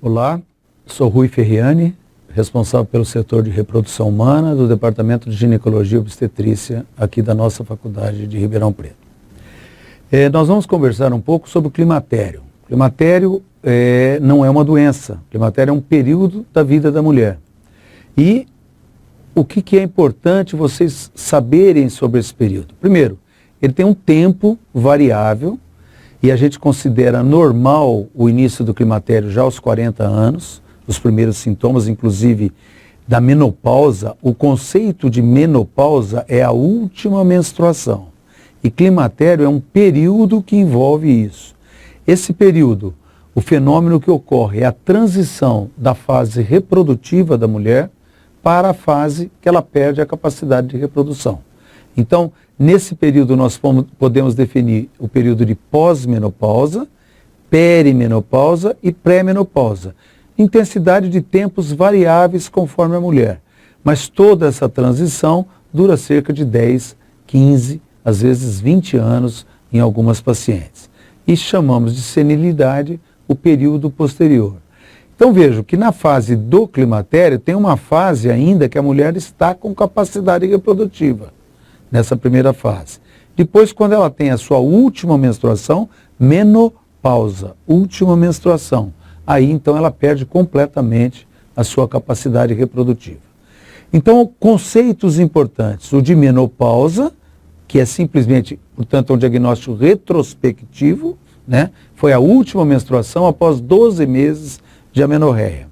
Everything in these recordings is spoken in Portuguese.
Olá, sou Rui Ferriani, responsável pelo setor de reprodução humana do Departamento de Ginecologia e Obstetrícia aqui da nossa faculdade de Ribeirão Preto. Nós vamos conversar um pouco sobre o climatério. O climatério não é uma doença, o climatério é um período da vida da mulher. E o que é importante vocês saberem sobre esse período? Primeiro, ele tem um tempo variável e a gente considera normal o início do climatério já aos 40 anos, os primeiros sintomas, inclusive da menopausa. O conceito de menopausa é a última menstruação e climatério é um período que envolve isso. Esse período, o fenômeno que ocorre é a transição da fase reprodutiva da mulher para a fase que ela perde a capacidade de reprodução. Então, nesse período nós podemos definir o período de pós-menopausa, perimenopausa e pré-menopausa. Intensidade de tempos variáveis conforme a mulher. Mas toda essa transição dura cerca de 10, 15, às vezes 20 anos em algumas pacientes. E chamamos de senilidade o período posterior. Então vejo que na fase do climatério tem uma fase ainda que a mulher está com capacidade reprodutiva, nessa primeira fase. Depois, quando ela tem a sua última menstruação, menopausa, última menstruação. Aí então ela perde completamente a sua capacidade reprodutiva. Então, conceitos importantes, o de menopausa, que é simplesmente, portanto, um diagnóstico retrospectivo, né? Foi a última menstruação após 12 meses de amenorreia,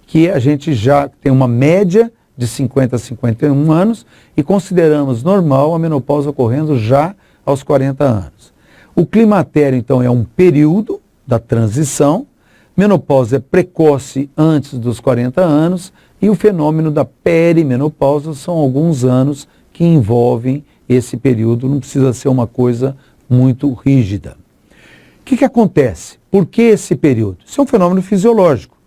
que a gente já tem uma média de 50 a 51 anos e consideramos normal a menopausa ocorrendo já aos 40 anos. O climatério, então, é um período da transição, menopausa é precoce antes dos 40 anos e o fenômeno da perimenopausa são alguns anos que envolvem esse período, não precisa ser uma coisa muito rígida. O que acontece? Por que esse período? Isso é um fenômeno fisiológico.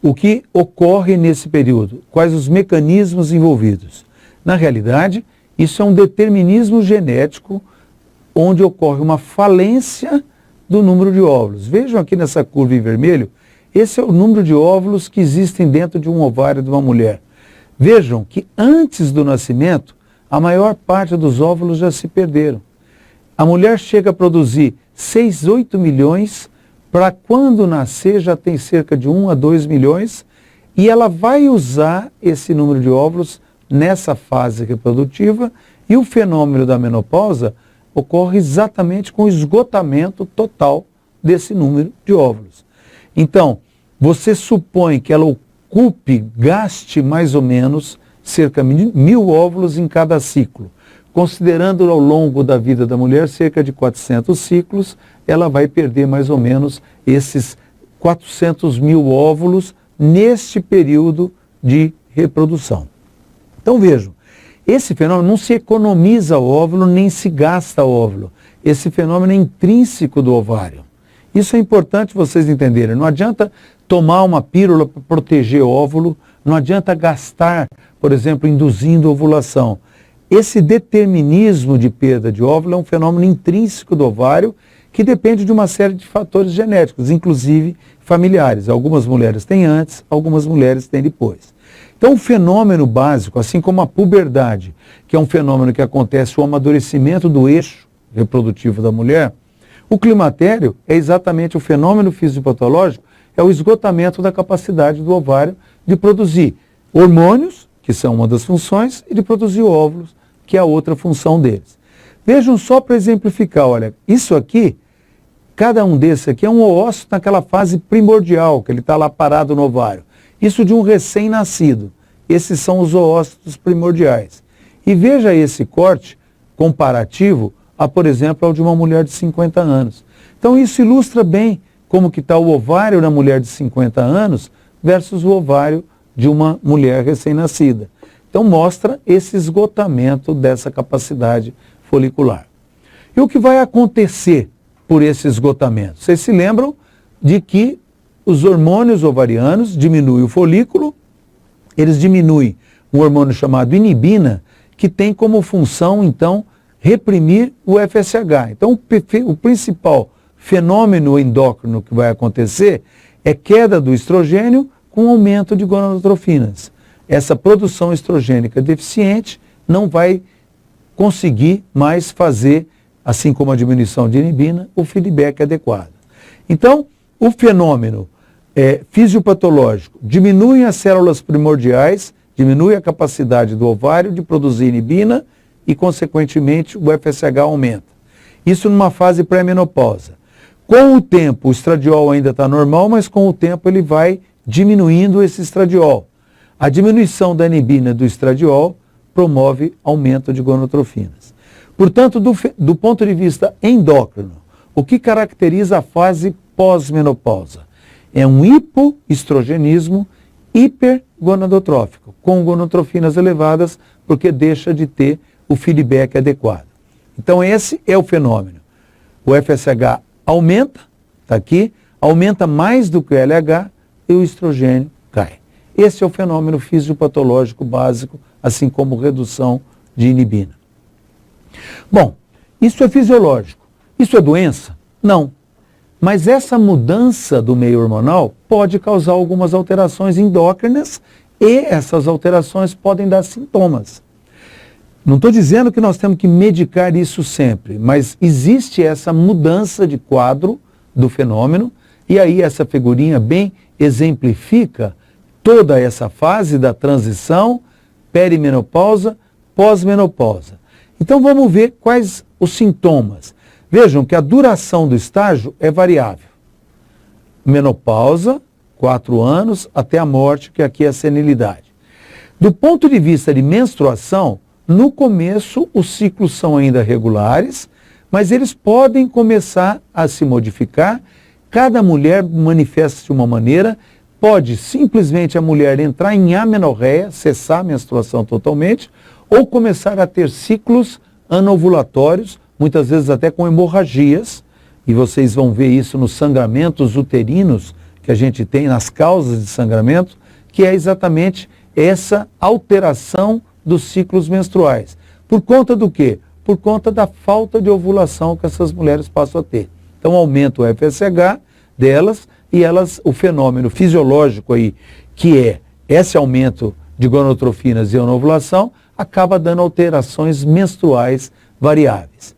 O que ocorre nesse período? Quais os mecanismos envolvidos? Na realidade, isso é um determinismo genético onde ocorre uma falência do número de óvulos. Vejam aqui nessa curva em vermelho, esse é o número de óvulos que existem dentro de um ovário de uma mulher. Vejam que antes do nascimento, a maior parte dos óvulos já se perderam. A mulher chega a produzir 6, 8 milhões, para quando nascer já tem cerca de 1 a 2 milhões, e ela vai usar esse número de óvulos nessa fase reprodutiva, e o fenômeno da menopausa ocorre exatamente com o esgotamento total desse número de óvulos. Então, você supõe que ela gaste mais ou menos cerca de 1.000 óvulos em cada ciclo. Considerando ao longo da vida da mulher cerca de 400 ciclos, ela vai perder mais ou menos esses 400.000 óvulos neste período de reprodução. Então vejam, esse fenômeno não se economiza óvulo nem se gasta óvulo. Esse fenômeno é intrínseco do ovário. Isso é importante vocês entenderem. Não adianta tomar uma pílula para proteger óvulo, não adianta gastar, por exemplo, induzindo ovulação. Esse determinismo de perda de óvulo é um fenômeno intrínseco do ovário que depende de uma série de fatores genéticos, inclusive familiares. Algumas mulheres têm antes, algumas mulheres têm depois. Então, o fenômeno básico, assim como a puberdade, que é um fenômeno que acontece o amadurecimento do eixo reprodutivo da mulher, o climatério é exatamente o fenômeno fisiopatológico, é o esgotamento da capacidade do ovário de produzir hormônios, que são uma das funções, e de produzir óvulos, que é a outra função deles. Vejam só para exemplificar, olha, isso aqui, cada um desses aqui é um oócito naquela fase primordial, que ele está lá parado no ovário. Isso de um recém-nascido. Esses são os oócitos primordiais. E veja esse corte comparativo a, por exemplo, ao de uma mulher de 50 anos. Então isso ilustra bem como que está o ovário na mulher de 50 anos versus o ovário de uma mulher recém-nascida. Então mostra esse esgotamento dessa capacidade folicular. E o que vai acontecer por esse esgotamento? Vocês se lembram de que os hormônios ovarianos diminuem o folículo, eles diminuem um hormônio chamado inibina, que tem como função, então, reprimir o FSH. Então, o principal fenômeno endócrino que vai acontecer É queda do estrogênio com aumento de gonadotrofinas. Essa produção estrogênica deficiente não vai conseguir mais fazer, assim como a diminuição de inibina, o feedback adequado. Então, o fenômeno fisiopatológico diminui as células primordiais, diminui a capacidade do ovário de produzir inibina e, consequentemente, o FSH aumenta. Isso numa fase pré-menopausa. Com o tempo, o estradiol ainda está normal, mas com o tempo ele vai diminuindo esse estradiol. A diminuição da inibina do estradiol promove aumento de gonadotrofinas. Portanto, do ponto de vista endócrino, o que caracteriza a fase pós-menopausa? É um hipoestrogenismo hipergonadotrófico, com gonadotrofinas elevadas, porque deixa de ter o feedback adequado. Então esse é o fenômeno. O FSH aumenta, está aqui, aumenta mais do que o LH e o estrogênio cai. Esse é o fenômeno fisiopatológico básico, assim como redução de inibina. Bom, isso é fisiológico. Isso é doença? Não. Mas essa mudança do meio hormonal pode causar algumas alterações endócrinas e essas alterações podem dar sintomas. Não estou dizendo que nós temos que medicar isso sempre, mas existe essa mudança de quadro do fenômeno e aí essa figurinha bem exemplifica toda essa fase da transição, perimenopausa, pós-menopausa. Então vamos ver quais os sintomas. Vejam que a duração do estágio é variável. Menopausa, 4 anos, até a morte, que aqui é a senilidade. Do ponto de vista de menstruação, no começo os ciclos são ainda regulares, mas eles podem começar a se modificar. Cada mulher manifesta de uma maneira, pode simplesmente a mulher entrar em amenorreia, cessar a menstruação totalmente, ou começar a ter ciclos anovulatórios, muitas vezes até com hemorragias, e vocês vão ver isso nos sangramentos uterinos que a gente tem, nas causas de sangramento, que é exatamente essa alteração dos ciclos menstruais. Por conta do quê? Por conta da falta de ovulação que essas mulheres passam a ter. Então aumenta o FSH delas e o fenômeno fisiológico aí, que é esse aumento de gonadotrofinas e anovulação, acaba dando alterações menstruais variáveis.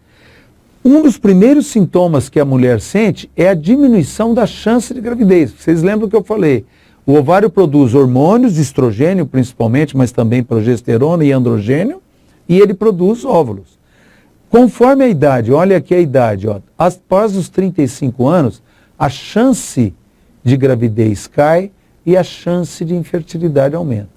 Um dos primeiros sintomas que a mulher sente é a diminuição da chance de gravidez. Vocês lembram que eu falei? O ovário produz hormônios, estrogênio principalmente, mas também progesterona e androgênio, e ele produz óvulos. Conforme a idade, olha aqui a idade, após os 35 anos, a chance de gravidez cai e a chance de infertilidade aumenta.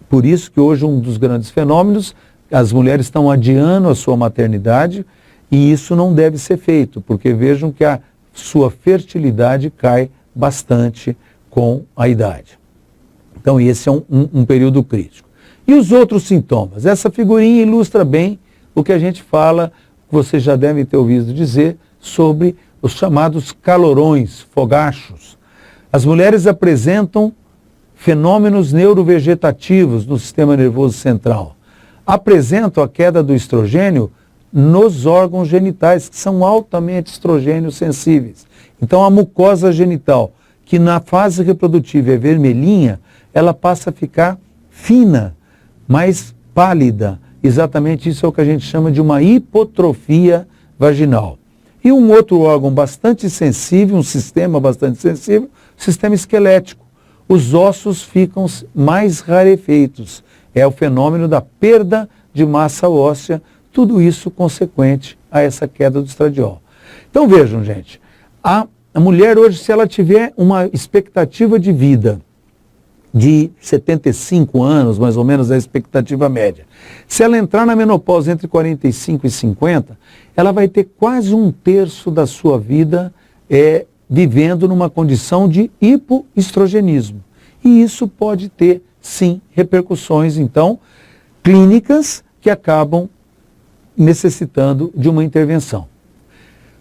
Por isso que hoje um dos grandes fenômenos, as mulheres estão adiando a sua maternidade, e isso não deve ser feito, porque vejam que a sua fertilidade cai bastante com a idade. Então esse é um período crítico. E os outros sintomas? Essa figurinha ilustra bem o que a gente fala, vocês já devem ter ouvido dizer, sobre os chamados calorões, fogachos. As mulheres apresentam fenômenos neurovegetativos no sistema nervoso central. Apresentam a queda do estrogênio nos órgãos genitais, que são altamente estrogênio sensíveis. Então a mucosa genital, que na fase reprodutiva é vermelhinha, ela passa a ficar fina, mais pálida. Exatamente isso é o que a gente chama de uma hipotrofia vaginal. E um outro órgão bastante sensível, um sistema bastante sensível, o sistema esquelético. Os ossos ficam mais rarefeitos. É o fenômeno da perda de massa óssea, tudo isso consequente a essa queda do estradiol. Então vejam, gente, a mulher hoje, se ela tiver uma expectativa de vida de 75 anos, mais ou menos a expectativa média, se ela entrar na menopausa entre 45 e 50, ela vai ter quase 1/3 da sua vida vivendo numa condição de hipoestrogenismo. E isso pode ter, sim, repercussões, então, clínicas que acabam necessitando de uma intervenção.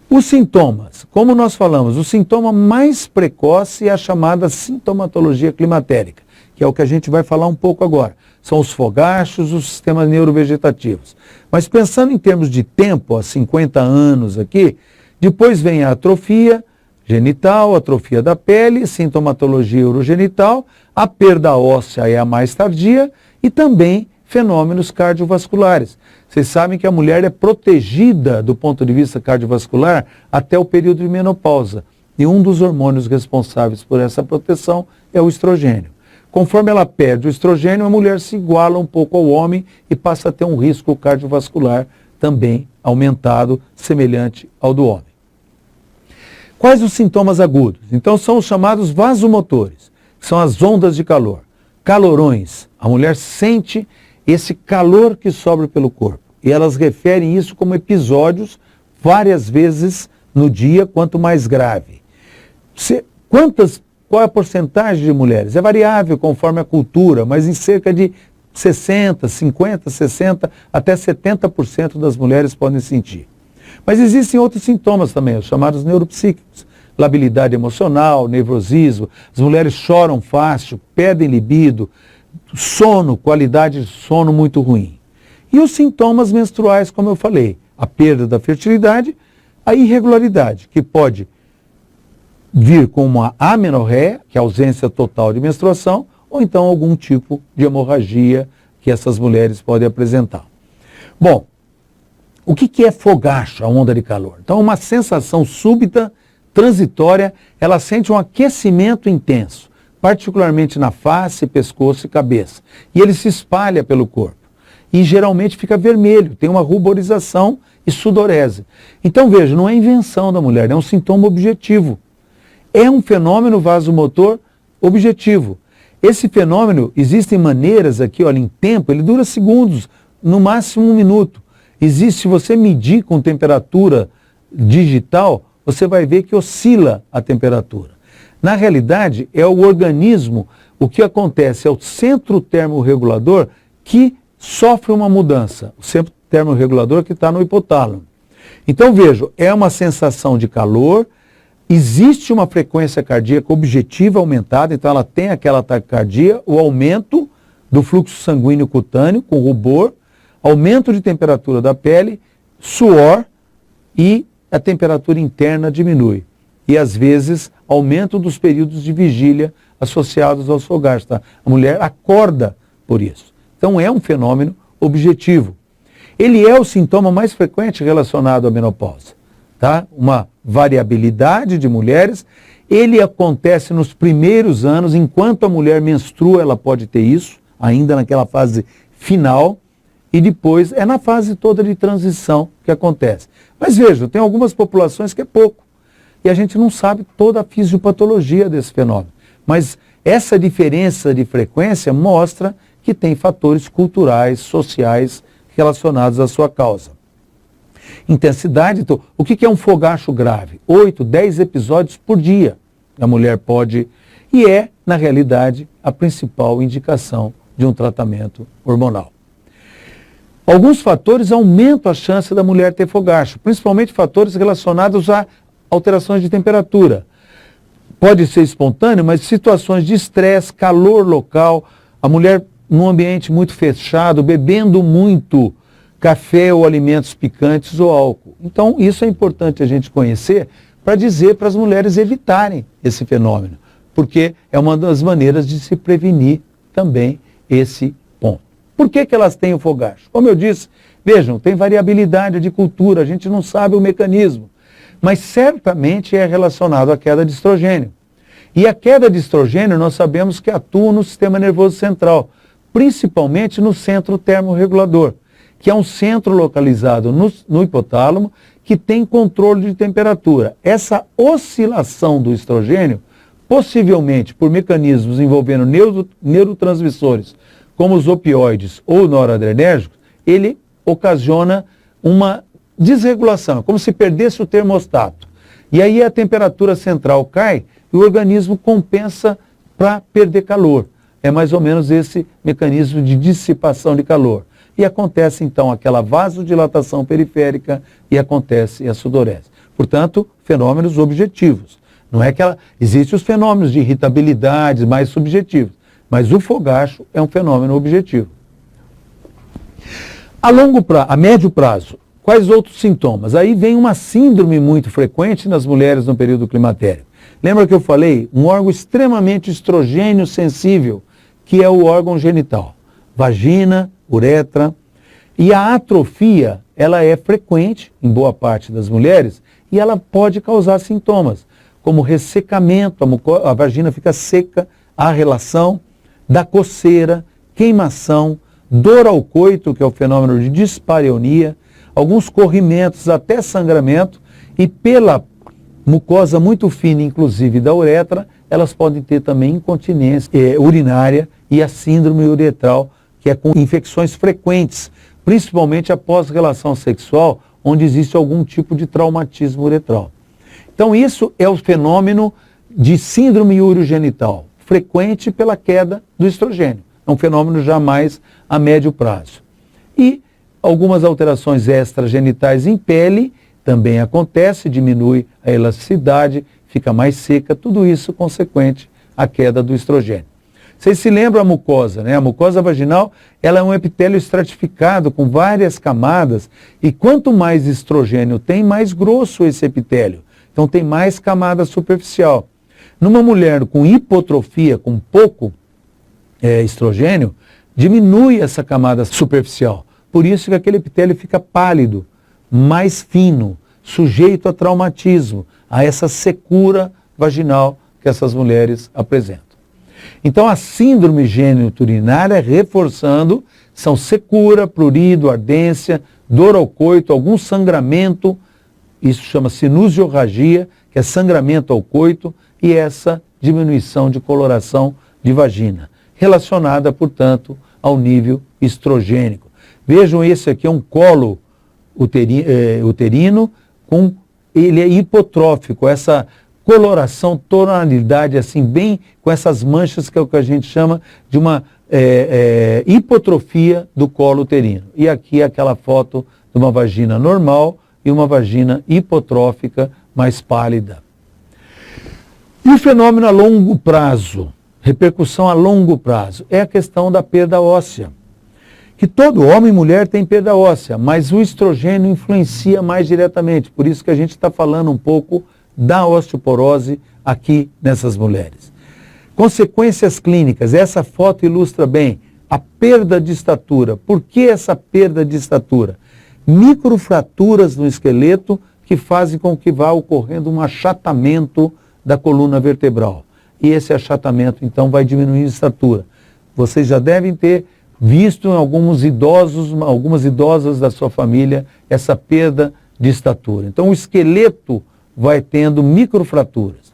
Os sintomas, como nós falamos, o sintoma mais precoce é a chamada sintomatologia climatérica, que é o que a gente vai falar um pouco agora. São os fogachos, os sistemas neurovegetativos. Mas pensando em termos de tempo, há 50 anos aqui, depois vem a atrofia, genital, atrofia da pele, sintomatologia urogenital, a perda óssea é a mais tardia e também fenômenos cardiovasculares. Vocês sabem que a mulher é protegida do ponto de vista cardiovascular até o período de menopausa. E um dos hormônios responsáveis por essa proteção é o estrogênio. Conforme ela perde o estrogênio, a mulher se iguala um pouco ao homem e passa a ter um risco cardiovascular também aumentado, semelhante ao do homem. Quais os sintomas agudos? Então são os chamados vasomotores, que são as ondas de calor. Calorões. A mulher sente esse calor que sobra pelo corpo. E elas referem isso como episódios várias vezes no dia, quanto mais grave. Qual é a porcentagem de mulheres? É variável conforme a cultura, mas em cerca de 60, 50, 60, até 70% das mulheres podem sentir. Mas existem outros sintomas também, os chamados neuropsíquicos. Labilidade emocional, nervosismo, as mulheres choram fácil, perdem libido, sono, qualidade de sono muito ruim. E os sintomas menstruais, como eu falei, a perda da fertilidade, a irregularidade, que pode vir com uma amenorreia, que é a ausência total de menstruação, ou então algum tipo de hemorragia que essas mulheres podem apresentar. Bom, o que é fogacho, a onda de calor? Então, uma sensação súbita, transitória, ela sente um aquecimento intenso, particularmente na face, pescoço e cabeça. E ele se espalha pelo corpo. E geralmente fica vermelho, tem uma ruborização e sudorese. Então, veja, não é invenção da mulher, é um sintoma objetivo. É um fenômeno vasomotor objetivo. Esse fenômeno, existem maneiras aqui, olha, em tempo, ele dura segundos, no máximo 1 minuto. Existe, se você medir com temperatura digital, você vai ver que oscila a temperatura. Na realidade, é o organismo, o que acontece é o centro termorregulador que sofre uma mudança. O centro termorregulador que está no hipotálamo. Então, veja, é uma sensação de calor, existe uma frequência cardíaca objetiva aumentada, então ela tem aquela taquicardia, o aumento do fluxo sanguíneo cutâneo com rubor, aumento de temperatura da pele, suor e a temperatura interna diminui. E às vezes aumento dos períodos de vigília associados aos fogares. Tá? A mulher acorda por isso. Então é um fenômeno objetivo. Ele é o sintoma mais frequente relacionado à menopausa. Tá? Uma variabilidade de mulheres. Ele acontece nos primeiros anos, enquanto a mulher menstrua, ela pode ter isso, ainda naquela fase final. E depois é na fase toda de transição que acontece. Mas veja, tem algumas populações que é pouco. E a gente não sabe toda a fisiopatologia desse fenômeno. Mas essa diferença de frequência mostra que tem fatores culturais, sociais relacionados à sua causa. Intensidade, então, o que é um fogacho grave? 8, 10 episódios por dia a mulher pode, e é, na realidade, a principal indicação de um tratamento hormonal. Alguns fatores aumentam a chance da mulher ter fogacho, principalmente fatores relacionados a alterações de temperatura. Pode ser espontâneo, mas situações de estresse, calor local, a mulher num ambiente muito fechado, bebendo muito café ou alimentos picantes ou álcool. Então, isso é importante a gente conhecer para dizer para as mulheres evitarem esse fenômeno, porque é uma das maneiras de se prevenir também esse ponto. Por que elas têm o fogacho? Como eu disse, vejam, tem variabilidade de cultura, a gente não sabe o mecanismo, mas certamente é relacionado à queda de estrogênio. E a queda de estrogênio nós sabemos que atua no sistema nervoso central, principalmente no centro termorregulador, que é um centro localizado no hipotálamo que tem controle de temperatura. Essa oscilação do estrogênio, possivelmente por mecanismos envolvendo neurotransmissores, como os opioides ou noradrenérgicos, ele ocasiona uma desregulação, como se perdesse o termostato. E aí a temperatura central cai e o organismo compensa para perder calor. É mais ou menos esse mecanismo de dissipação de calor. E acontece então aquela vasodilatação periférica e acontece a sudorese. Portanto, fenômenos objetivos. Não é que existem os fenômenos de irritabilidade mais subjetivos, mas o fogacho é um fenômeno objetivo. A médio prazo, Quais outros sintomas? Aí vem uma síndrome muito frequente nas mulheres no período climatério. Lembra que eu falei? Um órgão extremamente estrogênio sensível, que é o órgão genital. Vagina, uretra. E a atrofia, ela é frequente em boa parte das mulheres e ela pode causar sintomas, como ressecamento, a vagina fica seca, a relação, da coceira, queimação, dor ao coito, que é o fenômeno de dispareunia, alguns corrimentos, até sangramento, e pela mucosa muito fina, inclusive da uretra, elas podem ter também incontinência urinária e a síndrome uretral, que é com infecções frequentes, principalmente após relação sexual, onde existe algum tipo de traumatismo uretral. Então isso é o fenômeno de síndrome urogenital, frequente pela queda do estrogênio. É um fenômeno jamais a médio prazo. E algumas alterações extragenitais em pele também acontece, diminui a elasticidade, fica mais seca, tudo isso consequente à queda do estrogênio. Vocês se lembram a mucosa, né? A mucosa vaginal, ela é um epitélio estratificado com várias camadas e quanto mais estrogênio tem, mais grosso esse epitélio. Então tem mais camada superficial. Numa mulher com hipotrofia, com pouco estrogênio, diminui essa camada superficial. Por isso que aquele epitélio fica pálido, mais fino, sujeito a traumatismo, a essa secura vaginal que essas mulheres apresentam. Então a síndrome geniturinária, reforçando, são secura, prurido, ardência, dor ao coito, algum sangramento, isso chama sinusiorragia, que é sangramento ao coito, e essa diminuição de coloração de vagina, relacionada, portanto, ao nível estrogênico. Vejam, esse aqui é um colo uterino, ele é hipotrófico, essa coloração, tonalidade, assim, bem com essas manchas, que é o que a gente chama de uma hipotrofia do colo uterino. E aqui aquela foto de uma vagina normal e uma vagina hipotrófica mais pálida. E o fenômeno a longo prazo, repercussão a longo prazo, é a questão da perda óssea. Que todo homem e mulher tem perda óssea, mas o estrogênio influencia mais diretamente. Por isso que a gente está falando um pouco da osteoporose aqui nessas mulheres. Consequências clínicas, essa foto ilustra bem a perda de estatura. Por que essa perda de estatura? Microfraturas no esqueleto que fazem com que vá ocorrendo um achatamento da coluna vertebral. E esse achatamento, então, vai diminuir a estatura. Vocês já devem ter visto em alguns idosos, algumas idosas da sua família, essa perda de estatura. Então, o esqueleto vai tendo microfraturas.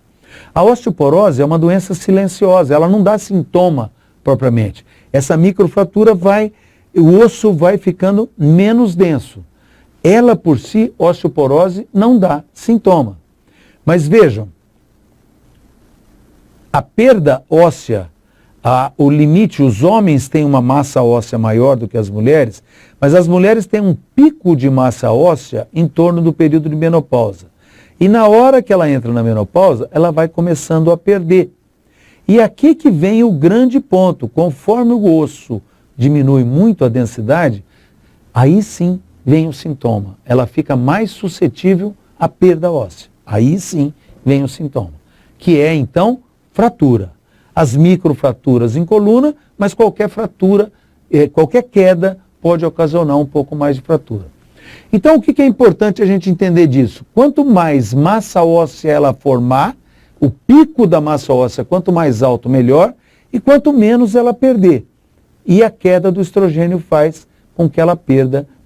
A osteoporose é uma doença silenciosa, ela não dá sintoma propriamente. Essa microfratura o osso vai ficando menos denso. Ela por si, osteoporose, não dá sintoma. Mas vejam, a perda óssea, o limite, os homens têm uma massa óssea maior do que as mulheres, mas as mulheres têm um pico de massa óssea em torno do período de menopausa. E na hora que ela entra na menopausa, ela vai começando a perder. E aqui que vem o grande ponto, conforme o osso diminui muito a densidade, aí sim vem o sintoma. Ela fica mais suscetível à perda óssea. Aí sim vem o sintoma, que é então fratura. As microfraturas em coluna, mas qualquer fratura, qualquer queda pode ocasionar um pouco mais de fratura. Então o que é importante a gente entender disso? Quanto mais massa óssea ela formar, o pico da massa óssea, quanto mais alto, melhor, e quanto menos ela perder. E a queda do estrogênio faz com que ela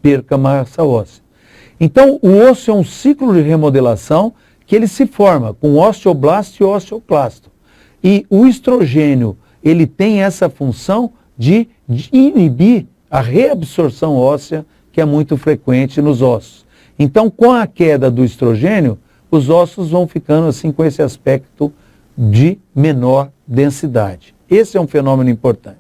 perca massa óssea. Então, o osso é um ciclo de remodelação que ele se forma com osteoblasto e osteoclasto. E o estrogênio, ele tem essa função de inibir a reabsorção óssea, que é muito frequente nos ossos. Então, com a queda do estrogênio, os ossos vão ficando assim com esse aspecto de menor densidade. Esse é um fenômeno importante.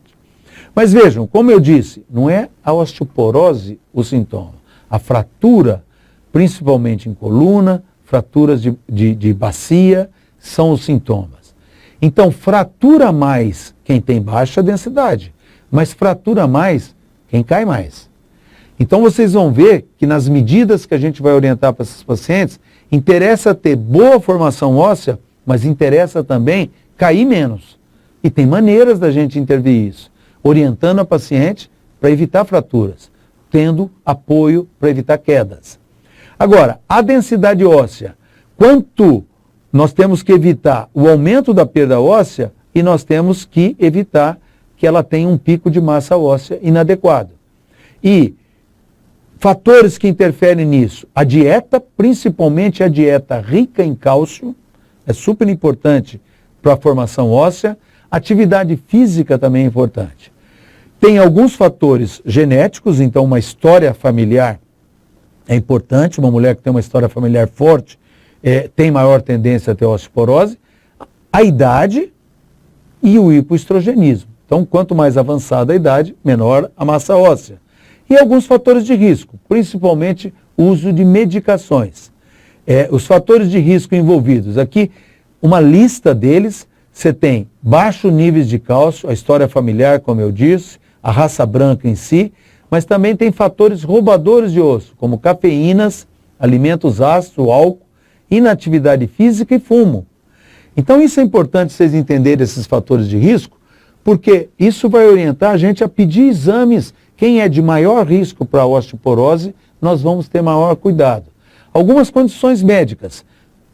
Mas vejam, como eu disse, não é a osteoporose o sintoma. A fratura, principalmente em coluna, fraturas de bacia, são os sintomas. Então, fratura mais quem tem baixa densidade, mas fratura mais quem cai mais. Então vocês vão ver que nas medidas que a gente vai orientar para esses pacientes, interessa ter boa formação óssea, mas interessa também cair menos. E tem maneiras da gente intervir isso, orientando a paciente para evitar fraturas, tendo apoio para evitar quedas. Agora, a densidade óssea, quanto nós temos que evitar o aumento da perda óssea e nós temos que evitar que ela tenha um pico de massa óssea inadequado. E fatores que interferem nisso, a dieta, principalmente a dieta rica em cálcio, é super importante para a formação óssea, atividade física também é importante. Tem alguns fatores genéticos, então uma história familiar é importante, uma mulher que tem uma história familiar forte tem maior tendência a ter osteoporose, a idade e o hipoestrogenismo. Então, quanto mais avançada a idade, menor a massa óssea. E alguns fatores de risco, principalmente o uso de medicações. Os fatores de risco envolvidos, aqui uma lista deles, você tem baixos níveis de cálcio, a história familiar, como eu disse, a raça branca em si, mas também tem fatores roubadores de osso, como cafeínas, alimentos ácidos, álcool, inatividade física e fumo. Então isso é importante vocês entenderem esses fatores de risco, porque isso vai orientar a gente a pedir exames. Quem é de maior risco para a osteoporose, nós vamos ter maior cuidado. Algumas condições médicas,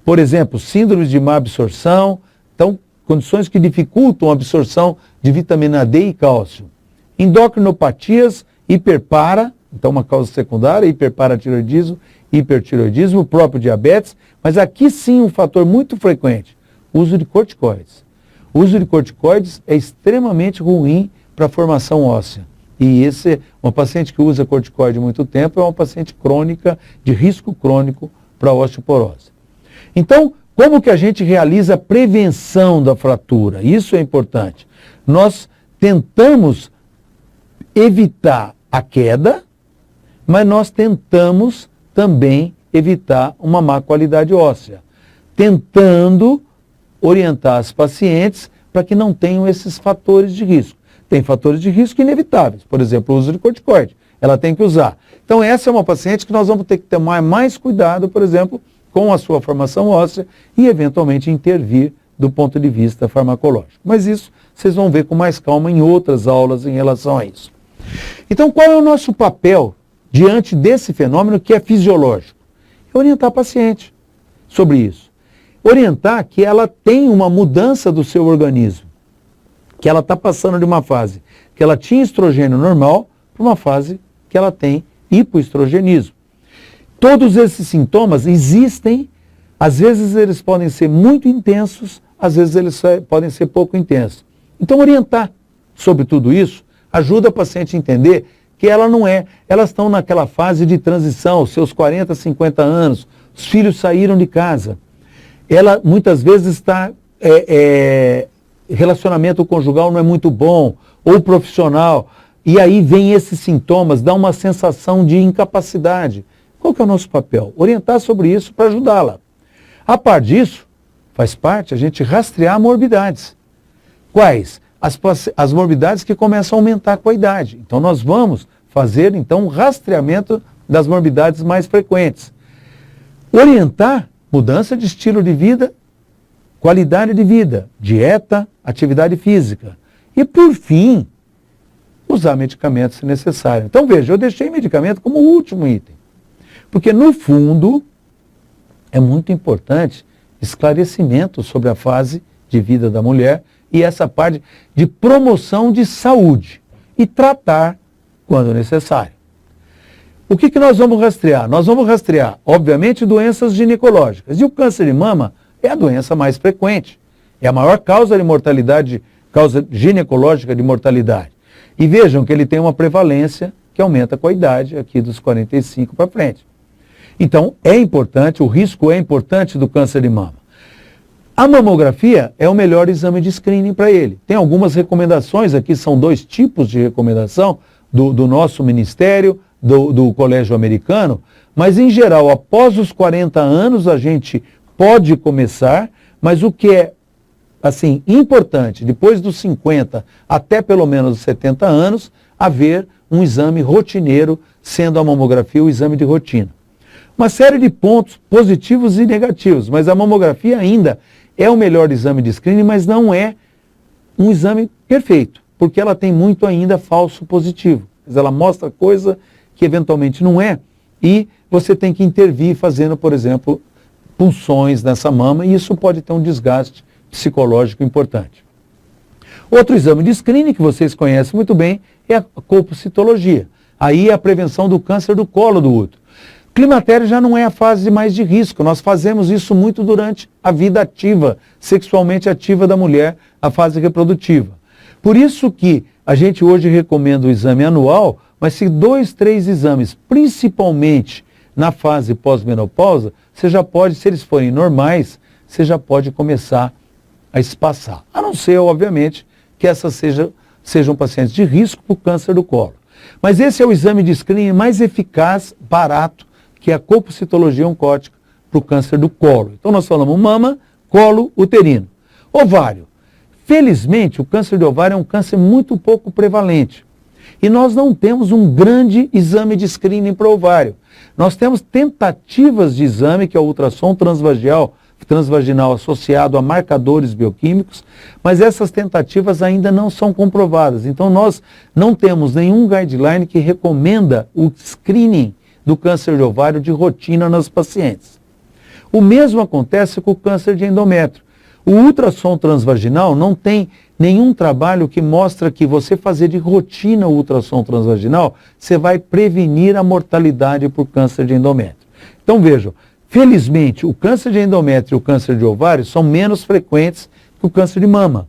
por exemplo, síndromes de má absorção, então condições que dificultam a absorção de vitamina D e cálcio. Endocrinopatias, hiperpara, então uma causa secundária, hiperparatiroidismo, hipertiroidismo, o próprio diabetes, mas aqui sim um fator muito frequente, o uso de corticoides. O uso de corticoides é extremamente ruim para a formação óssea. E uma paciente que usa corticoide há muito tempo é uma paciente crônica, de risco crônico para a osteoporose. Então, como que a gente realiza a prevenção da fratura? Isso é importante. Nós tentamos evitar a queda, mas nós tentamos também evitar uma má qualidade óssea, tentando orientar as pacientes para que não tenham esses fatores de risco. Tem fatores de risco inevitáveis, por exemplo, o uso de corticoide, ela tem que usar. Então essa é uma paciente que nós vamos ter que tomar mais cuidado, por exemplo, com a sua formação óssea e eventualmente intervir do ponto de vista farmacológico. Mas isso vocês vão ver com mais calma em outras aulas em relação a isso. Então qual é o nosso papel diante desse fenômeno que é fisiológico? É orientar a paciente sobre isso. Orientar que ela tem uma mudança do seu organismo, que ela está passando de uma fase que ela tinha estrogênio normal para uma fase que ela tem hipoestrogenismo. Todos esses sintomas existem, às vezes eles podem ser muito intensos, às vezes eles podem ser pouco intensos. Então orientar sobre tudo isso ajuda a paciente a entender que ela não é, elas estão naquela fase de transição, seus 40, 50 anos, os filhos saíram de casa. Ela muitas vezes está, relacionamento conjugal não é muito bom, ou profissional, e aí vem esses sintomas, dá uma sensação de incapacidade. Qual que é o nosso papel? Orientar sobre isso para ajudá-la. A par disso, faz parte a gente rastrear morbidades. Quais? As morbidades que começam a aumentar com a idade. Então nós vamos fazer então um rastreamento das morbidades mais frequentes. Orientar mudança de estilo de vida, qualidade de vida, dieta, atividade física. E por fim, usar medicamentos se necessário. Então veja, eu deixei medicamento como o último item. Porque no fundo é muito importante esclarecimento sobre a fase de vida da mulher e essa parte de promoção de saúde e tratar quando necessário. O que nós vamos rastrear? Nós vamos rastrear, obviamente, doenças ginecológicas. E o câncer de mama é a doença mais frequente. É a maior causa de mortalidade, causa ginecológica de mortalidade. E vejam que ele tem uma prevalência que aumenta com a idade, aqui dos 45 para frente. Então, é importante, o risco é importante do câncer de mama. A mamografia é o melhor exame de screening para ele. Tem algumas recomendações, aqui são 2 tipos de recomendação do nosso ministério, do Colégio Americano, mas em geral, após os 40 anos a gente pode começar, mas o que é assim importante, depois dos 50 até pelo menos os 70 anos, haver um exame rotineiro, sendo a mamografia o exame de rotina. Uma série de pontos positivos e negativos, mas a mamografia ainda é o melhor exame de screening, mas não é um exame perfeito, porque ela tem muito ainda falso positivo. Ela mostra coisa que eventualmente não é, e você tem que intervir fazendo, por exemplo, punções nessa mama, e isso pode ter um desgaste psicológico importante. Outro exame de screening que vocês conhecem muito bem é a colpocitologia. Aí é a prevenção do câncer do colo do útero. Climatério já não é a fase mais de risco. Nós fazemos isso muito durante a vida ativa, sexualmente ativa da mulher, a fase reprodutiva. Por isso que a gente hoje recomenda o exame anual, mas se 2, 3 exames, principalmente na fase pós-menopausa, você já pode, se eles forem normais, você já pode começar a espaçar. A não ser, obviamente, que essas sejam pacientes de risco para o câncer do colo. Mas esse é o exame de screening mais eficaz, barato, que é a colpocitologia oncótica para o câncer do colo. Então nós falamos mama, colo, uterino. Ovário. Felizmente, o câncer de ovário é um câncer muito pouco prevalente. E nós não temos um grande exame de screening para o ovário. Nós temos tentativas de exame, que é o ultrassom transvaginal associado a marcadores bioquímicos, mas essas tentativas ainda não são comprovadas. Então nós não temos nenhum guideline que recomenda o screening do câncer de ovário de rotina nas pacientes. O mesmo acontece com o câncer de endométrio. O ultrassom transvaginal não tem nenhum trabalho que mostra que você fazer de rotina o ultrassom transvaginal, você vai prevenir a mortalidade por câncer de endométrio. Então vejam, felizmente o câncer de endométrio e o câncer de ovário são menos frequentes que o câncer de mama.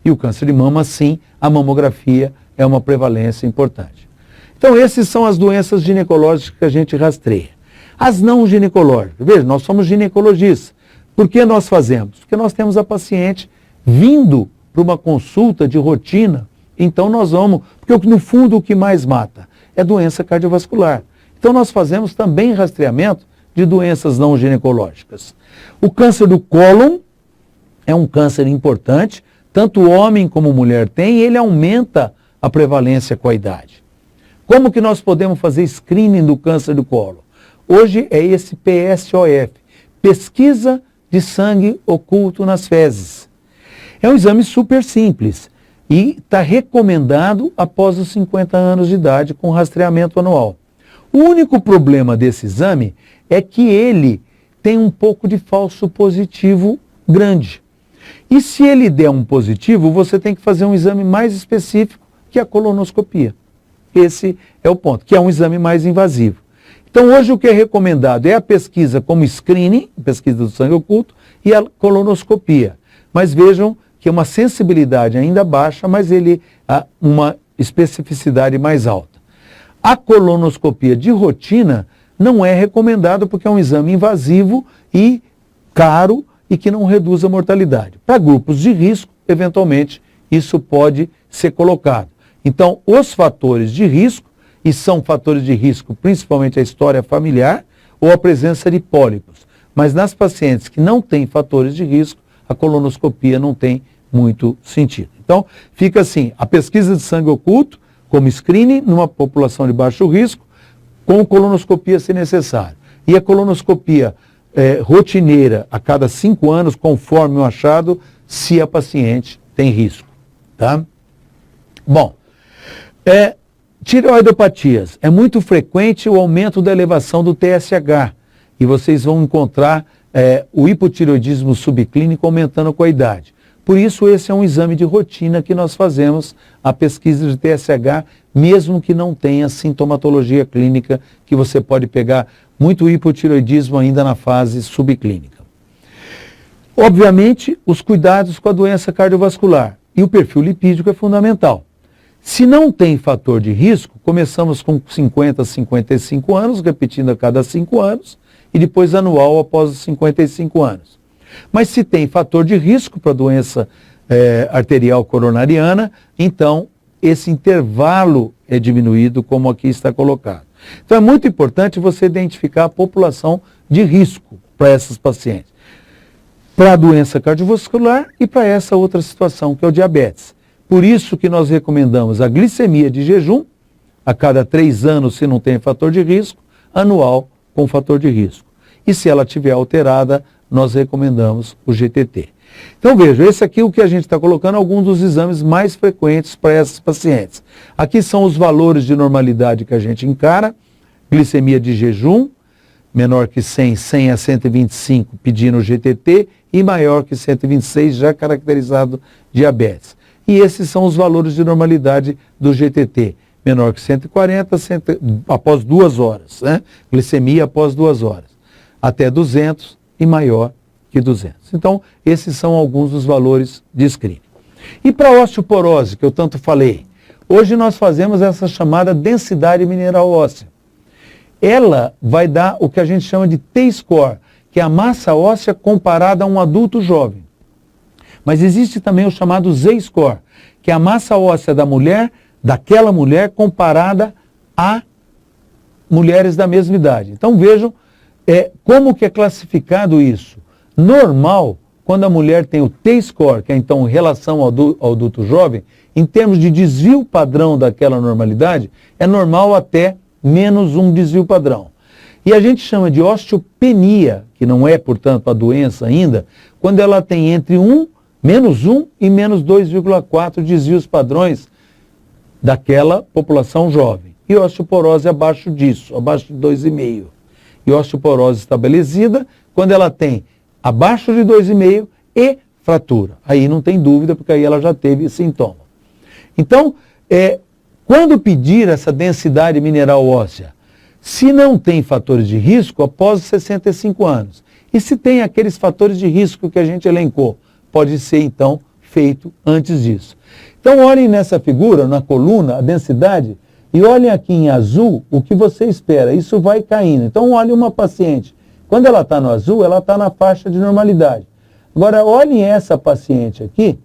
E o câncer de mama, sim, a mamografia é uma prevalência importante. Então essas são as doenças ginecológicas que a gente rastreia. As não ginecológicas, veja, nós somos ginecologistas. Por que nós fazemos? Porque nós temos a paciente vindo para uma consulta de rotina, então nós vamos, porque no fundo o que mais mata é doença cardiovascular. Então nós fazemos também rastreamento de doenças não ginecológicas. O câncer do cólon é um câncer importante, tanto homem como mulher tem, e ele aumenta a prevalência com a idade. Como que nós podemos fazer screening do câncer do colo? Hoje é esse PSOF, pesquisa de sangue oculto nas fezes. É um exame super simples e está recomendado após os 50 anos de idade com rastreamento anual. O único problema desse exame é que ele tem um pouco de falso positivo grande. E se ele der um positivo, você tem que fazer um exame mais específico, que é a colonoscopia. Esse é o ponto, que é um exame mais invasivo. Então hoje o que é recomendado é a pesquisa como screening, pesquisa do sangue oculto, e a colonoscopia. Mas vejam que é uma sensibilidade ainda baixa, mas ele há uma especificidade mais alta. A colonoscopia de rotina não é recomendado porque é um exame invasivo e caro e que não reduz a mortalidade. Para grupos de risco, eventualmente, isso pode ser colocado. Então, os fatores de risco, e são fatores de risco principalmente a história familiar ou a presença de pólipos. Mas nas pacientes que não têm fatores de risco, a colonoscopia não tem muito sentido. Então, fica assim, a pesquisa de sangue oculto como screening numa população de baixo risco, com colonoscopia se necessário. E a colonoscopia rotineira a cada 5 anos, conforme o achado, se a paciente tem risco. Tá? Bom, tireoidopatias. É muito frequente o aumento da elevação do TSH. E vocês vão encontrar o hipotireoidismo subclínico aumentando com a idade. Por isso, esse é um exame de rotina que nós fazemos, a pesquisa de TSH, mesmo que não tenha sintomatologia clínica, que você pode pegar muito hipotireoidismo ainda na fase subclínica. Obviamente, os cuidados com a doença cardiovascular e o perfil lipídico é fundamental. Se não tem fator de risco, começamos com 50 a 55 anos, repetindo a cada 5 anos, e depois anual após os 55 anos. Mas se tem fator de risco para a doença arterial coronariana, então esse intervalo é diminuído, como aqui está colocado. Então é muito importante você identificar a população de risco para essas pacientes, para a doença cardiovascular e para essa outra situação, que é o diabetes. Por isso que nós recomendamos a glicemia de jejum, a cada 3 anos se não tem fator de risco, anual com fator de risco. E se ela estiver alterada, nós recomendamos o GTT. Então veja, esse aqui é o que a gente está colocando, alguns dos exames mais frequentes para essas pacientes. Aqui são os valores de normalidade que a gente encara, glicemia de jejum, menor que 100, 100 a 125 pedindo o GTT e maior que 126 já caracterizado diabetes. E esses são os valores de normalidade do GTT, menor que 140 após 2 horas, né? Glicemia após 2 horas, até 200 e maior que 200. Então, esses são alguns dos valores de screening. E para a osteoporose, que eu tanto falei, hoje nós fazemos essa chamada densidade mineral óssea. Ela vai dar o que a gente chama de T-score, que é a massa óssea comparada a um adulto jovem. Mas existe também o chamado Z-score, que é a massa óssea da mulher, daquela mulher comparada a mulheres da mesma idade. Então vejam como que é classificado isso. Normal, quando a mulher tem o T-score, que é então em relação ao adulto jovem, em termos de desvio padrão daquela normalidade, é normal até menos um desvio padrão. E a gente chama de osteopenia, que não é, portanto, a doença ainda, quando ela tem entre menos 1 e menos 2,4 desvios padrões daquela população jovem. E osteoporose abaixo disso, abaixo de 2,5. E osteoporose estabelecida, quando ela tem abaixo de 2,5 e fratura. Aí não tem dúvida, porque aí ela já teve sintoma. Então, quando pedir essa densidade mineral óssea, se não tem fatores de risco, após os 65 anos. E se tem aqueles fatores de risco que a gente elencou, pode ser então feito antes disso. Então olhem nessa figura, na coluna, a densidade, e olhem aqui em azul o que você espera. Isso vai caindo. Então olhem uma paciente. Quando ela está no azul, ela está na faixa de normalidade. Agora olhem essa paciente aqui,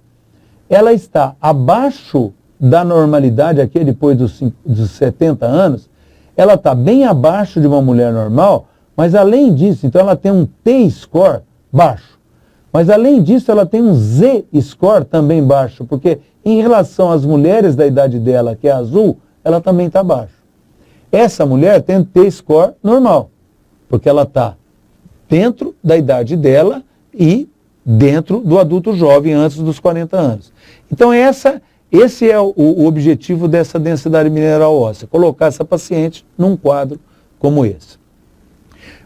ela está abaixo da normalidade aqui depois dos 70 anos, ela está bem abaixo de uma mulher normal, mas além disso, então ela tem um T-score baixo. Mas além disso, ela tem um Z-score também baixo, porque em relação às mulheres da idade dela, que é azul, ela também está baixo. Essa mulher tem um T-score normal, porque ela está dentro da idade dela e dentro do adulto jovem antes dos 40 anos. Então esse é o objetivo dessa densidade mineral óssea, colocar essa paciente num quadro como esse.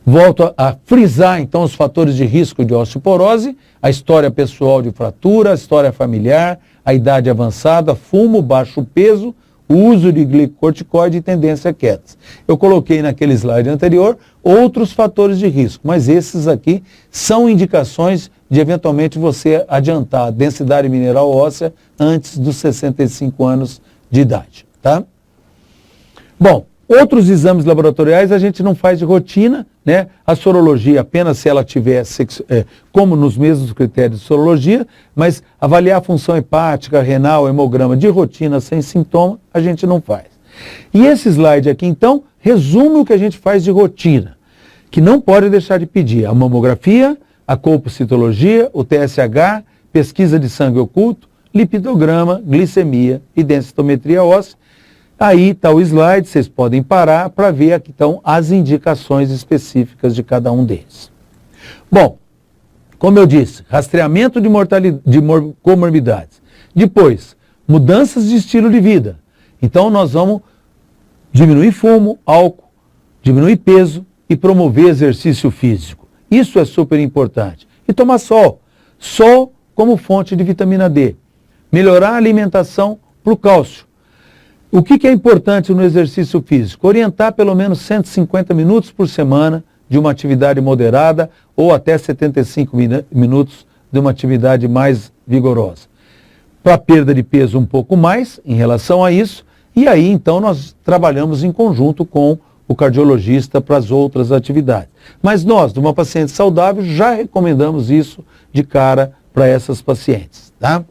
Volto a frisar, então, os fatores de risco de osteoporose, a história pessoal de fratura, a história familiar, a idade avançada, fumo, baixo peso, o uso de glicocorticoide e tendência a quedas. Eu coloquei naquele slide anterior outros fatores de risco, mas esses aqui são indicações de eventualmente você adiantar a densidade mineral óssea antes dos 65 anos de idade, tá? Bom, outros exames laboratoriais a gente não faz de rotina, né? A sorologia apenas se ela tiver, como nos mesmos critérios de sorologia, mas avaliar a função hepática, renal, hemograma de rotina sem sintoma, a gente não faz. E esse slide aqui, então, resume o que a gente faz de rotina, que não pode deixar de pedir: a mamografia, a colpocitologia, o TSH, pesquisa de sangue oculto, lipidograma, glicemia e densitometria óssea. Aí está o slide, vocês podem parar para ver aqui estão as indicações específicas de cada um deles. Bom, como eu disse, rastreamento de comorbidades. Depois, mudanças de estilo de vida. Então nós vamos diminuir fumo, álcool, diminuir peso e promover exercício físico. Isso é super importante. E tomar sol. Sol como fonte de vitamina D. Melhorar a alimentação para o cálcio. O que é importante no exercício físico? Orientar pelo menos 150 minutos por semana de uma atividade moderada ou até 75 minutos de uma atividade mais vigorosa. Para perda de peso um pouco mais em relação a isso, e aí então nós trabalhamos em conjunto com o cardiologista para as outras atividades. Mas nós, de uma paciente saudável, já recomendamos isso de cara para essas pacientes, tá?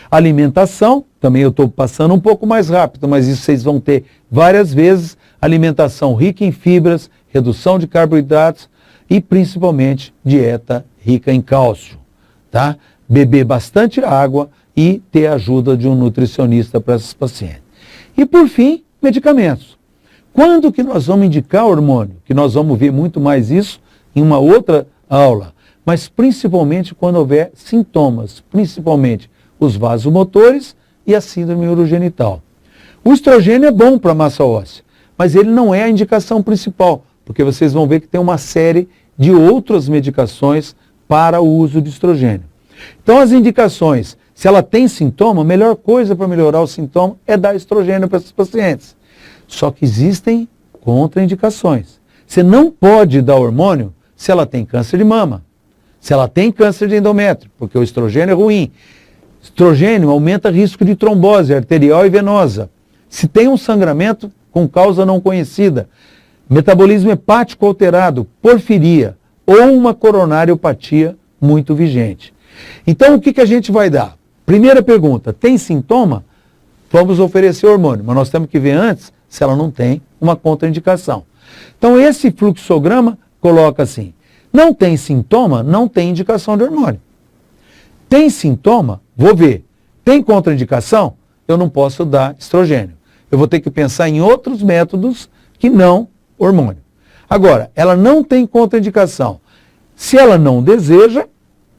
Alimentação, também eu estou passando um pouco mais rápido, mas isso vocês vão ter várias vezes. Alimentação rica em fibras, redução de carboidratos e principalmente dieta rica em cálcio, tá? Beber bastante água e ter a ajuda de um nutricionista para essas pacientes. E por fim, medicamentos. Quando que nós vamos indicar hormônio? Que nós vamos ver muito mais isso em uma outra aula, mas principalmente quando houver sintomas, principalmente os vasomotores e a síndrome urogenital. O estrogênio é bom para a massa óssea, mas ele não é a indicação principal, porque vocês vão ver que tem uma série de outras medicações para o uso de estrogênio. Então as indicações, se ela tem sintoma, a melhor coisa para melhorar o sintoma é dar estrogênio para esses pacientes. Só que existem contraindicações. Você não pode dar hormônio se ela tem câncer de mama, se ela tem câncer de endométrio, porque o estrogênio é ruim. Estrogênio aumenta o risco de trombose arterial e venosa. Se tem um sangramento com causa não conhecida, metabolismo hepático alterado, porfiria ou uma coronariopatia muito vigente. Então o que a gente vai dar? Primeira pergunta, tem sintoma? Vamos oferecer hormônio, mas nós temos que ver antes se ela não tem uma contraindicação. Então esse fluxograma coloca assim, não tem sintoma, não tem indicação de hormônio. Tem sintoma? Vou ver. Tem contraindicação? Eu não posso dar estrogênio. Eu vou ter que pensar em outros métodos que não hormônio. Agora, ela não tem contraindicação. Se ela não deseja,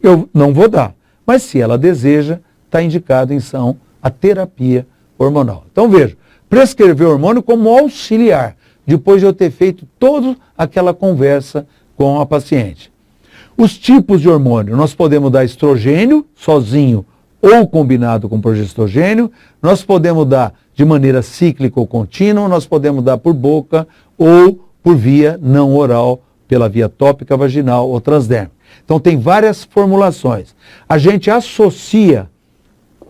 eu não vou dar. Mas se ela deseja, está indicado em são a terapia hormonal. Então veja, prescrever hormônio como auxiliar, depois de eu ter feito toda aquela conversa com a paciente. Os tipos de hormônio, nós podemos dar estrogênio sozinho ou combinado com progestogênio, nós podemos dar de maneira cíclica ou contínua, nós podemos dar por boca ou por via não oral, pela via tópica, vaginal ou transdérmica. Então tem várias formulações. A gente associa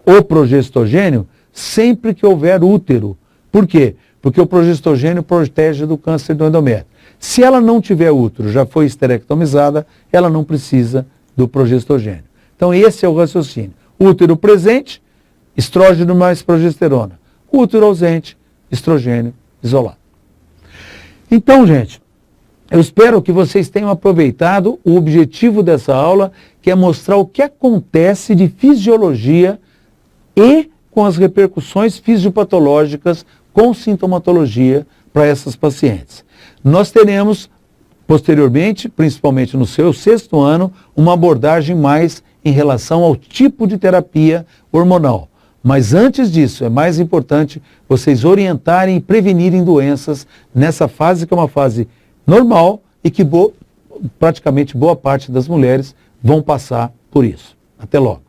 o progestogênio sempre que houver útero. Por quê? Porque o progestogênio protege do câncer do endométrio. Se ela não tiver útero, já foi esterectomizada, ela não precisa do progestogênio. Então esse é o raciocínio. Útero presente, estrógeno mais progesterona. Útero ausente, estrogênio isolado. Então, gente, eu espero que vocês tenham aproveitado o objetivo dessa aula, que é mostrar o que acontece de fisiologia e com as repercussões fisiopatológicas com sintomatologia para essas pacientes. Nós teremos, posteriormente, principalmente no seu 6º ano, uma abordagem mais em relação ao tipo de terapia hormonal. Mas antes disso, é mais importante vocês orientarem e prevenirem doenças nessa fase que é uma fase normal e que praticamente boa parte das mulheres vão passar por isso. Até logo.